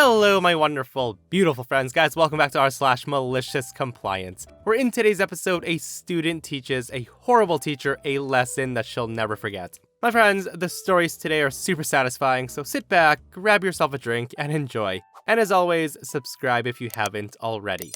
Hello, my wonderful, beautiful friends. Guys, welcome back to r/MaliciousCompliance, where in today's episode, a student teaches a horrible teacher a lesson that she'll never forget. My friends, the stories today are super satisfying, so sit back, grab yourself a drink, and enjoy. And as always, subscribe if you haven't already.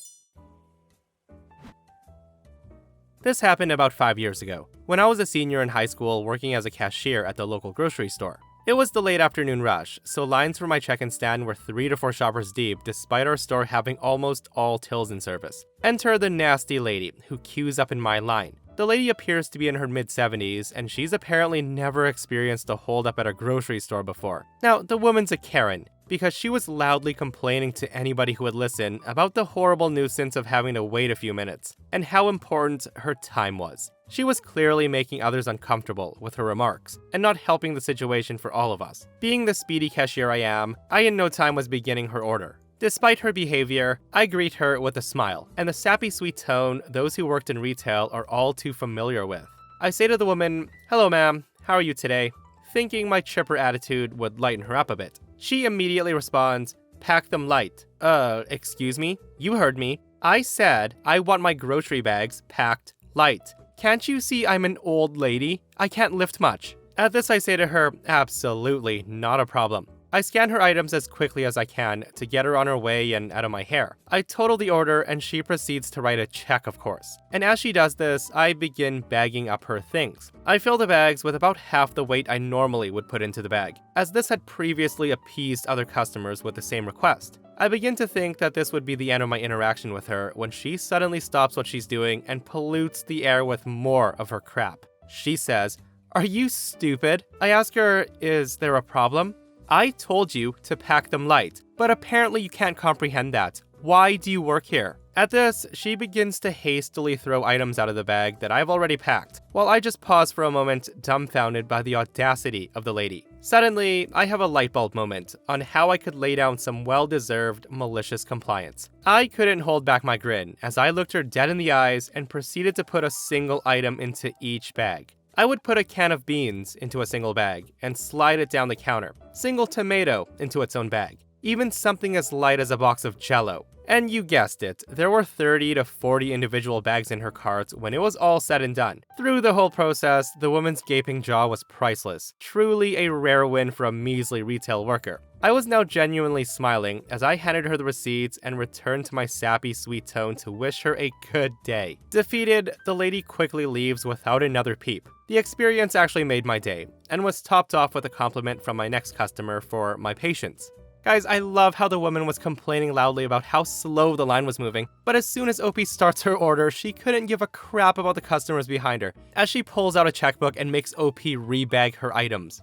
This happened about 5 years ago, when I was a senior in high school working as a cashier at the local grocery store. It was the late afternoon rush, so lines for my check-in stand were 3 to 4 shoppers deep despite our store having almost all tills in service. Enter the nasty lady, who queues up in my line. The lady appears to be in her mid-70s, and she's apparently never experienced a holdup at a grocery store before. Now, the woman's a Karen, because she was loudly complaining to anybody who would listen about the horrible nuisance of having to wait a few minutes, and how important her time was. She was clearly making others uncomfortable with her remarks, and not helping the situation for all of us. Being the speedy cashier I am, I in no time was beginning her order. Despite her behavior, I greet her with a smile, and the sappy sweet tone those who worked in retail are all too familiar with. I say to the woman, "Hello ma'am, how are you today?" thinking my chipper attitude would lighten her up a bit. She immediately responds, "Pack them light." Excuse me? You heard me. I said I want my grocery bags packed light. Can't you see I'm an old lady? I can't lift much. At this I say to her, absolutely, not a problem. I scan her items as quickly as I can to get her on her way and out of my hair. I total the order and she proceeds to write a check, of course. And as she does this, I begin bagging up her things. I fill the bags with about half the weight I normally would put into the bag, as this had previously appeased other customers with the same request. I begin to think that this would be the end of my interaction with her when she suddenly stops what she's doing and pollutes the air with more of her crap. She says, "Are you stupid?" I ask her, "Is there a problem?" "I told you to pack them light, but apparently you can't comprehend that. Why do you work here?" At this, she begins to hastily throw items out of the bag that I've already packed, while I just pause for a moment, dumbfounded by the audacity of the lady. Suddenly, I have a light bulb moment on how I could lay down some well-deserved malicious compliance. I couldn't hold back my grin as I looked her dead in the eyes and proceeded to put a single item into each bag. I would put a can of beans into a single bag and slide it down the counter, single tomato into its own bag, even something as light as a box of Jell-O. And you guessed it, there were 30 to 40 individual bags in her cart when it was all said and done. Through the whole process, the woman's gaping jaw was priceless, truly a rare win for a measly retail worker. I was now genuinely smiling as I handed her the receipts and returned to my sappy sweet tone to wish her a good day. Defeated, the lady quickly leaves without another peep. The experience actually made my day, and was topped off with a compliment from my next customer for my patience. Guys, I love how the woman was complaining loudly about how slow the line was moving, but as soon as OP starts her order, she couldn't give a crap about the customers behind her, as she pulls out a checkbook and makes OP rebag her items.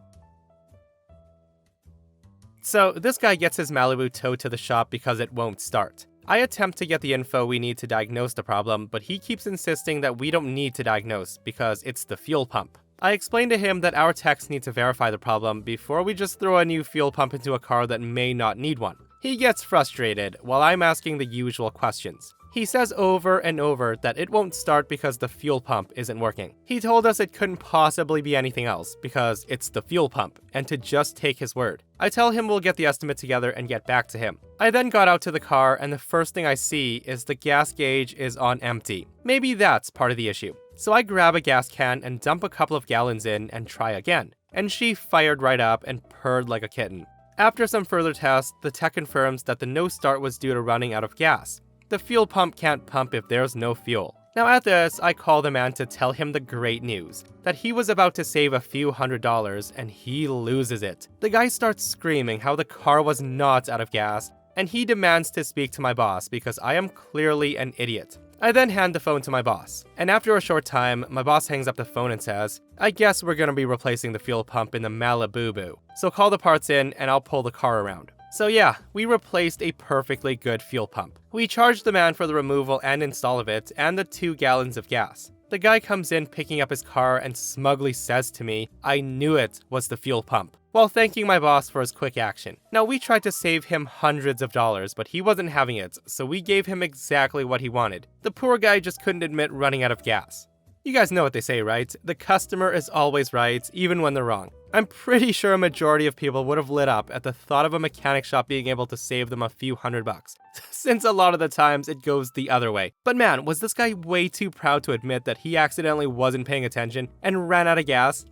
So, this guy gets his Malibu towed to the shop because it won't start. I attempt to get the info we need to diagnose the problem, but he keeps insisting that we don't need to diagnose because it's the fuel pump. I explain to him that our techs need to verify the problem before we just throw a new fuel pump into a car that may not need one. He gets frustrated while I'm asking the usual questions. He says over and over that it won't start because the fuel pump isn't working. He told us it couldn't possibly be anything else because it's the fuel pump, and to just take his word. I tell him we'll get the estimate together and get back to him. I then got out to the car and the first thing I see is the gas gauge is on empty. Maybe that's part of the issue. So I grab a gas can and dump a couple of gallons in and try again. And she fired right up and purred like a kitten. After some further tests, the tech confirms that the no start was due to running out of gas. The fuel pump can't pump if there's no fuel. Now at this, I call the man to tell him the great news, that he was about to save a few $100s and he loses it. The guy starts screaming how the car was not out of gas, and he demands to speak to my boss because I am clearly an idiot. I then hand the phone to my boss, and after a short time, my boss hangs up the phone and says, "I guess we're gonna be replacing the fuel pump in the Malibu, so call the parts in and I'll pull the car around." So yeah, we replaced a perfectly good fuel pump. We charged the man for the removal and install of it and the 2 gallons of gas. The guy comes in picking up his car and smugly says to me, "I knew it was the fuel pump," while thanking my boss for his quick action. Now we tried to save him hundreds of dollars, but he wasn't having it, so we gave him exactly what he wanted. The poor guy just couldn't admit running out of gas. You guys know what they say, right? The customer is always right, even when they're wrong. I'm pretty sure a majority of people would have lit up at the thought of a mechanic shop being able to save them a few $100, since a lot of the times it goes the other way. But man, was this guy way too proud to admit that he accidentally wasn't paying attention and ran out of gas?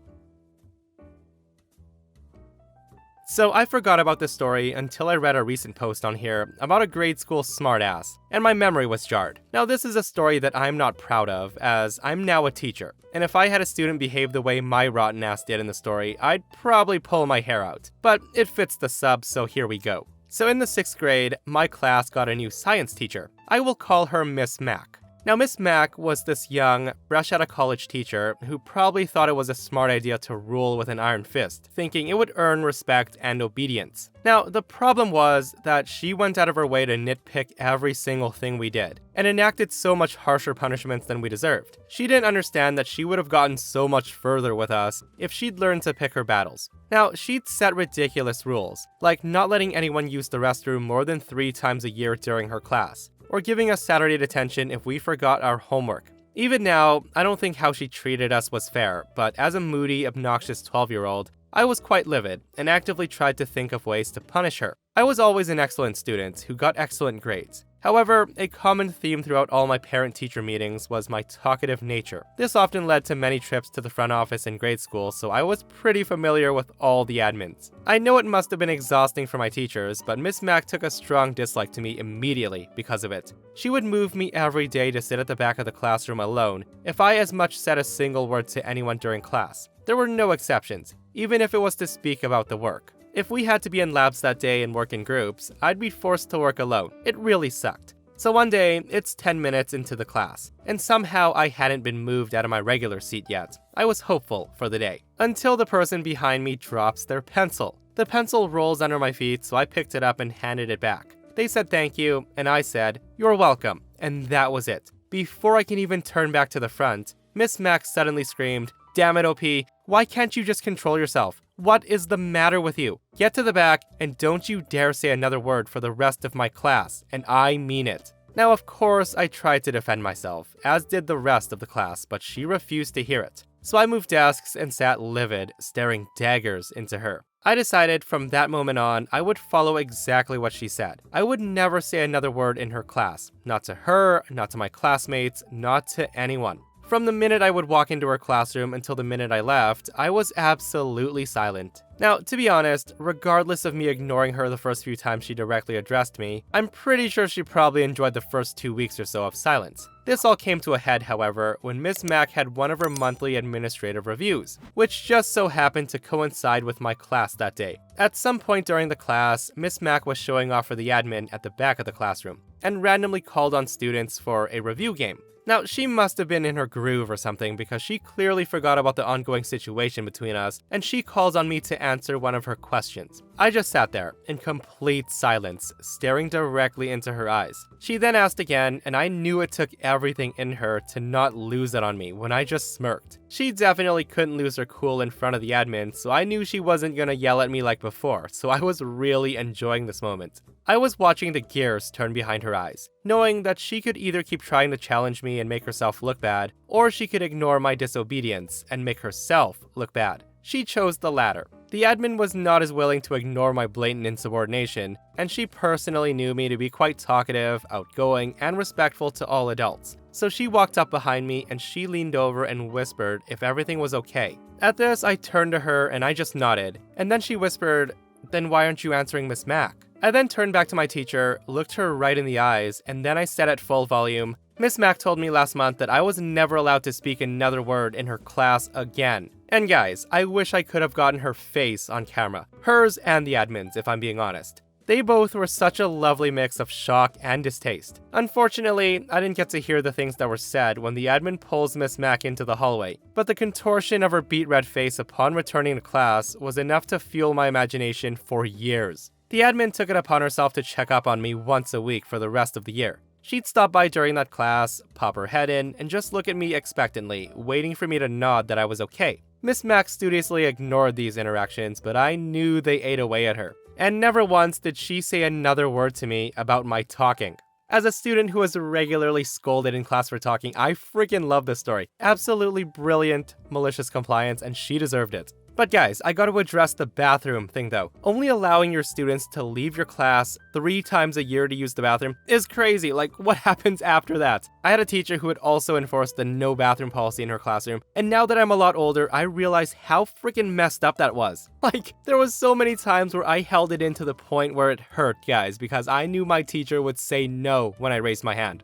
So I forgot about this story until I read a recent post on here about a grade school smartass, and my memory was jarred. Now this is a story that I'm not proud of, as I'm now a teacher, and if I had a student behave the way my rotten ass did in the story, I'd probably pull my hair out. But it fits the sub, so here we go. So in the 6th grade, my class got a new science teacher. I will call her Miss Mac. Now, Miss Mac was this young, fresh out of college teacher who probably thought it was a smart idea to rule with an iron fist, thinking it would earn respect and obedience. Now, the problem was that she went out of her way to nitpick every single thing we did, and enacted so much harsher punishments than we deserved. She didn't understand that she would have gotten so much further with us if she'd learned to pick her battles. Now, she'd set ridiculous rules, like not letting anyone use the restroom more than 3 times a year during her class, or giving us Saturday detention if we forgot our homework. Even now, I don't think how she treated us was fair, but as a moody, obnoxious 12-year-old, I was quite livid and actively tried to think of ways to punish her. I was always an excellent student who got excellent grades. However, a common theme throughout all my parent-teacher meetings was my talkative nature. This often led to many trips to the front office in grade school, so I was pretty familiar with all the admins. I know it must have been exhausting for my teachers, but Miss Mac took a strong dislike to me immediately because of it. She would move me every day to sit at the back of the classroom alone if I as much said a single word to anyone during class. There were no exceptions, even if it was to speak about the work. If we had to be in labs that day and work in groups, I'd be forced to work alone. It really sucked. So one day, it's 10 minutes into the class, and somehow I hadn't been moved out of my regular seat yet. I was hopeful for the day, until the person behind me drops their pencil. The pencil rolls under my feet, so I picked it up and handed it back. They said thank you, and I said, "You're welcome," and that was it. Before I can even turn back to the front, Miss Mac suddenly screamed, "Damn it, OP, why can't you just control yourself? What is the matter with you? Get to the back, and don't you dare say another word for the rest of my class, and I mean it." Now, of course, I tried to defend myself, as did the rest of the class, but she refused to hear it. So I moved desks and sat livid, staring daggers into her. I decided from that moment on, I would follow exactly what she said. I would never say another word in her class. Not to her, not to my classmates, not to anyone. From the minute I would walk into her classroom until the minute I left, I was absolutely silent. Now, to be honest, regardless of me ignoring her the first few times she directly addressed me, I'm pretty sure she probably enjoyed the first 2 weeks or so of silence. This all came to a head, however, when Miss Mac had one of her monthly administrative reviews, which just so happened to coincide with my class that day. At some point during the class, Miss Mac was showing off for the admin at the back of the classroom, and randomly called on students for a review game. Now, she must have been in her groove or something because she clearly forgot about the ongoing situation between us, and she calls on me to answer one of her questions. I just sat there, in complete silence, staring directly into her eyes. She then asked again, and I knew it took everything in her to not lose it on me when I just smirked. She definitely couldn't lose her cool in front of the admin, so I knew she wasn't gonna yell at me like before, so I was really enjoying this moment. I was watching the gears turn behind her eyes, knowing that she could either keep trying to challenge me and make herself look bad, or she could ignore my disobedience and make herself look bad. She chose the latter. The admin was not as willing to ignore my blatant insubordination, and she personally knew me to be quite talkative, outgoing, and respectful to all adults. So she walked up behind me and she leaned over and whispered if everything was okay. At this, I turned to her and I just nodded, and then she whispered, "Then why aren't you answering Miss Mac?" I then turned back to my teacher, looked her right in the eyes, and then I said at full volume, "Miss Mac told me last month that I was never allowed to speak another word in her class again." And guys, I wish I could have gotten her face on camera. Hers and the admin's, if I'm being honest. They both were such a lovely mix of shock and distaste. Unfortunately, I didn't get to hear the things that were said when the admin pulls Miss Mac into the hallway, but the contortion of her beet red face upon returning to class was enough to fuel my imagination for years. The admin took it upon herself to check up on me once a week for the rest of the year. She'd stop by during that class, pop her head in, and just look at me expectantly, waiting for me to nod that I was okay. Miss Mac studiously ignored these interactions, but I knew they ate away at her. And never once did she say another word to me about my talking. As a student who was regularly scolded in class for talking, I freaking love this story. Absolutely brilliant, malicious compliance, and she deserved it. But guys, I gotta address the bathroom thing though. Only allowing your students to leave your class 3 times a year to use the bathroom is crazy. Like, what happens after that? I had a teacher who had also enforced the no bathroom policy in her classroom, and now that I'm a lot older, I realize how freaking messed up that was. Like, there was so many times where I held it in to the point where it hurt, guys, because I knew my teacher would say no when I raised my hand.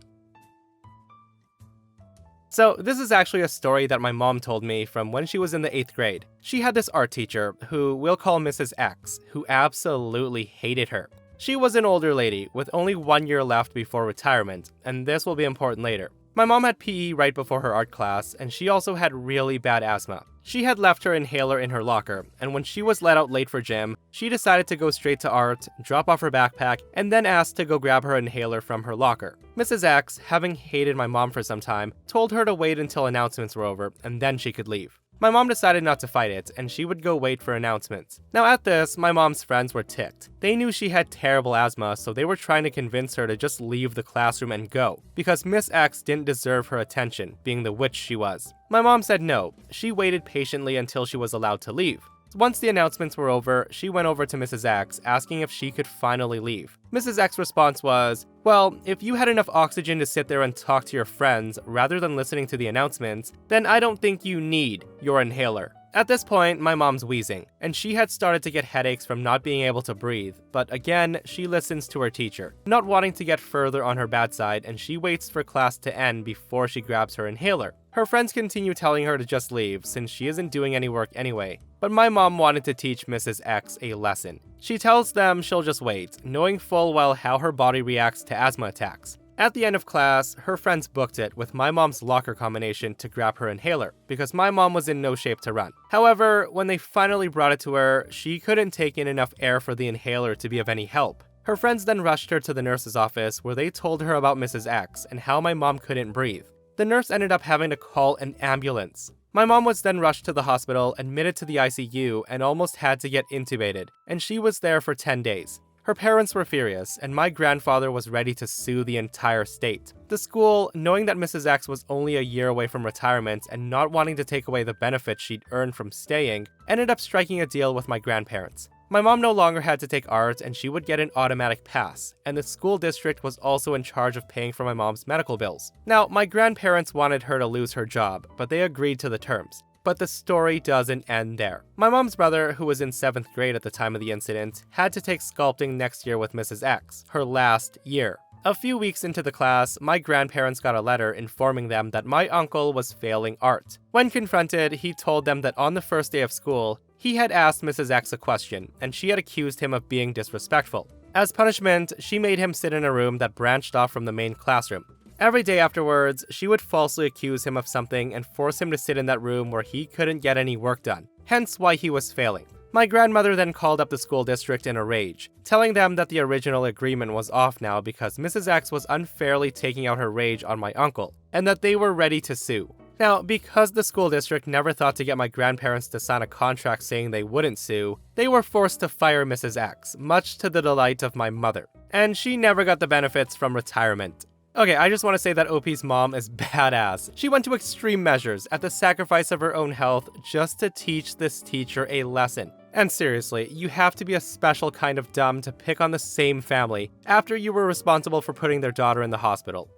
So this is actually a story that my mom told me from when she was in the 8th grade. She had this art teacher, who we'll call Mrs. X, who absolutely hated her. She was an older lady, with only 1 year left before retirement, and this will be important later. My mom had PE right before her art class, and she also had really bad asthma. She had left her inhaler in her locker, and when she was let out late for gym, she decided to go straight to art, drop off her backpack, and then asked to go grab her inhaler from her locker. Mrs. X, having hated my mom for some time, told her to wait until announcements were over, and then she could leave. My mom decided not to fight it, and she would go wait for announcements. Now at this, my mom's friends were ticked. They knew she had terrible asthma, so they were trying to convince her to just leave the classroom and go, because Miss X didn't deserve her attention, being the witch she was. My mom said no. She waited patiently until she was allowed to leave. Once the announcements were over, she went over to Mrs. X, asking if she could finally leave. Mrs. X's response was, well, if you had enough oxygen to sit there and talk to your friends rather than listening to the announcements, then I don't think you need your inhaler. At this point, my mom's wheezing, and she had started to get headaches from not being able to breathe, but again, she listens to her teacher, not wanting to get further on her bad side, and she waits for class to end before she grabs her inhaler. Her friends continue telling her to just leave, since she isn't doing any work anyway, but my mom wanted to teach Mrs. X a lesson. She tells them she'll just wait, knowing full well how her body reacts to asthma attacks. At the end of class, her friends booked it with my mom's locker combination to grab her inhaler, because my mom was in no shape to run. However, when they finally brought it to her, she couldn't take in enough air for the inhaler to be of any help. Her friends then rushed her to the nurse's office, where they told her about Mrs. X and how my mom couldn't breathe. The nurse ended up having to call an ambulance. My mom was then rushed to the hospital, admitted to the ICU, and almost had to get intubated, and she was there for 10 days. Her parents were furious, and my grandfather was ready to sue the entire state. The school, knowing that Mrs. X was only a year away from retirement and not wanting to take away the benefits she'd earned from staying, ended up striking a deal with my grandparents. My mom no longer had to take art, and she would get an automatic pass, and the school district was also in charge of paying for my mom's medical bills. Now, my grandparents wanted her to lose her job, but they agreed to the terms. But the story doesn't end there. My mom's brother, who was in 7th grade at the time of the incident, had to take sculpting next year with Mrs. X, her last year. A few weeks into the class, my grandparents got a letter informing them that my uncle was failing art. When confronted, he told them that on the first day of school, he had asked Mrs. X a question, and she had accused him of being disrespectful. As punishment, she made him sit in a room that branched off from the main classroom. Every day afterwards, she would falsely accuse him of something and force him to sit in that room where he couldn't get any work done, hence why he was failing. My grandmother then called up the school district in a rage, telling them that the original agreement was off now because Mrs. X was unfairly taking out her rage on my uncle, and that they were ready to sue. Now, because the school district never thought to get my grandparents to sign a contract saying they wouldn't sue, they were forced to fire Mrs. X, much to the delight of my mother, and she never got the benefits from retirement. Okay, I just want to say that OP's mom is badass. She went to extreme measures at the sacrifice of her own health just to teach this teacher a lesson. And seriously, you have to be a special kind of dumb to pick on the same family after you were responsible for putting their daughter in the hospital.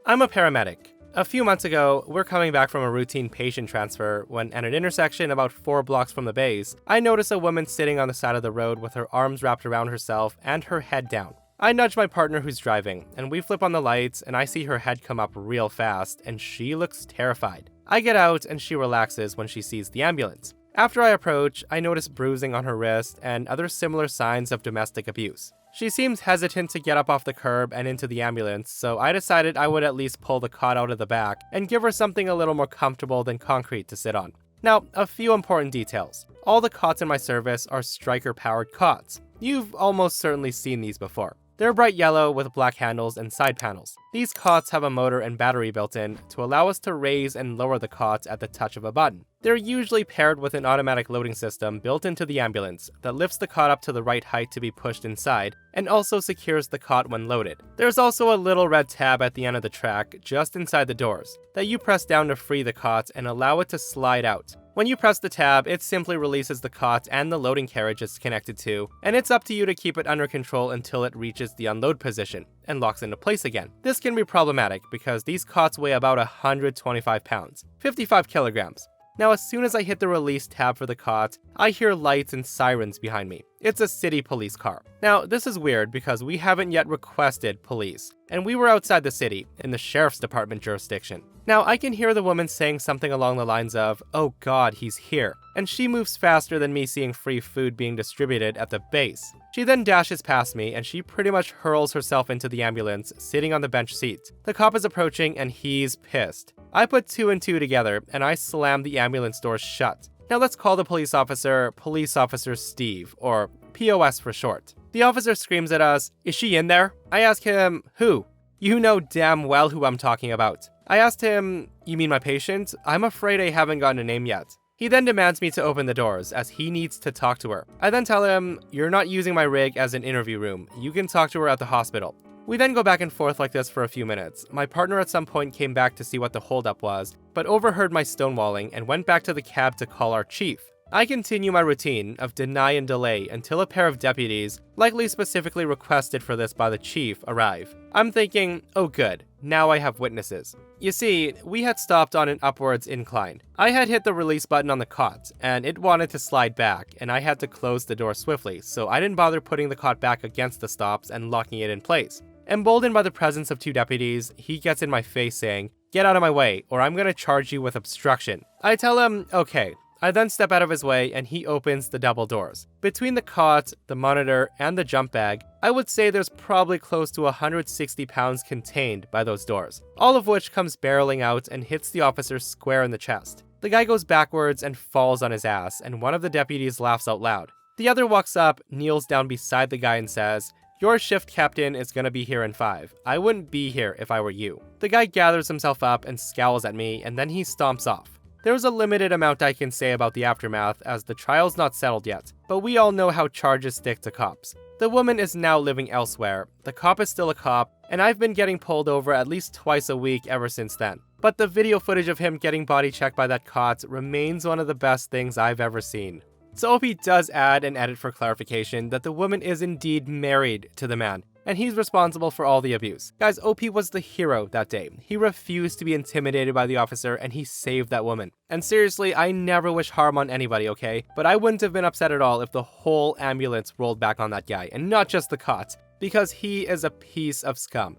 I'm a paramedic. A few months ago, we're coming back from a routine patient transfer when at an intersection about 4 blocks from the base, I notice a woman sitting on the side of the road with her arms wrapped around herself and her head down. I nudge my partner who's driving, and we flip on the lights, and I see her head come up real fast, and she looks terrified. I get out, and she relaxes when she sees the ambulance. After I approach, I notice bruising on her wrist and other similar signs of domestic abuse. She seems hesitant to get up off the curb and into the ambulance, so I decided I would at least pull the cot out of the back and give her something a little more comfortable than concrete to sit on. Now, a few important details. All the cots in my service are striker-powered cots. You've almost certainly seen these before. They're bright yellow with black handles and side panels. These cots have a motor and battery built in to allow us to raise and lower the cots at the touch of a button. They're usually paired with an automatic loading system built into the ambulance that lifts the cot up to the right height to be pushed inside and also secures the cot when loaded. There's also a little red tab at the end of the track just inside the doors that you press down to free the cot and allow it to slide out. When you press the tab, it simply releases the cot and the loading carriage it's connected to, and it's up to you to keep it under control until it reaches the unload position and locks into place again. This can be problematic because these cots weigh about 125 pounds, 55 kilograms. Now, as soon as I hit the release tab for the cot, I hear lights and sirens behind me. It's a city police car. Now, this is weird because we haven't yet requested police, and we were outside the city, in the sheriff's department jurisdiction. Now, I can hear the woman saying something along the lines of, "Oh God, he's here," and she moves faster than me seeing free food being distributed at the base. She then dashes past me, and she pretty much hurls herself into the ambulance, sitting on the bench seat. The cop is approaching, and he's pissed. I put 2 and 2 together, and I slam the ambulance doors shut. Now let's call the Police Officer Steve, or POS for short. The officer screams at us, "Is she in there?" I ask him, "Who?" "You know damn well who I'm talking about." I asked him, "You mean my patient? I'm afraid I haven't gotten a name yet." He then demands me to open the doors, as he needs to talk to her. I then tell him, "You're not using my rig as an interview room. You can talk to her at the hospital." We then go back and forth like this for a few minutes. My partner at some point came back to see what the holdup was, but overheard my stonewalling and went back to the cab to call our chief. I continue my routine of deny and delay until a pair of deputies, likely specifically requested for this by the chief, arrive. I'm thinking, oh good, now I have witnesses. You see, we had stopped on an upwards incline. I had hit the release button on the cot, and it wanted to slide back, and I had to close the door swiftly, so I didn't bother putting the cot back against the stops and locking it in place. Emboldened by the presence of 2 deputies, he gets in my face saying, "Get out of my way, or I'm gonna charge you with obstruction." I tell him, okay. I then step out of his way and he opens the double doors. Between the cot, the monitor, and the jump bag, I would say there's probably close to 160 pounds contained by those doors, all of which comes barreling out and hits the officer square in the chest. The guy goes backwards and falls on his ass, and one of the deputies laughs out loud. The other walks up, kneels down beside the guy and says, "Your shift captain is gonna be here in 5. I wouldn't be here if I were you." The guy gathers himself up and scowls at me, and then he stomps off. There's a limited amount I can say about the aftermath, as the trial's not settled yet, but we all know how charges stick to cops. The woman is now living elsewhere, the cop is still a cop, and I've been getting pulled over at least twice a week ever since then. But the video footage of him getting body checked by that cot remains one of the best things I've ever seen. So OP does add and edit for clarification that the woman is indeed married to the man, and he's responsible for all the abuse. Guys, OP was the hero that day. He refused to be intimidated by the officer, and he saved that woman. And seriously, I never wish harm on anybody, okay? But I wouldn't have been upset at all if the whole ambulance rolled back on that guy, and not just the cot, because he is a piece of scum.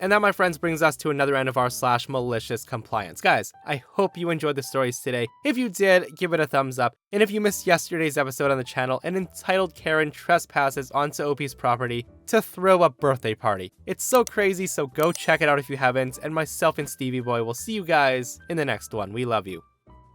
And that, my friends, brings us to another end of our /MaliciousCompliance. Guys, I hope you enjoyed the stories today. If you did, give it a thumbs up. And if you missed yesterday's episode on the channel, an entitled Karen trespasses onto OP's property to throw a birthday party. It's so crazy, so go check it out if you haven't. And myself and Stevie Boy will see you guys in the next one. We love you.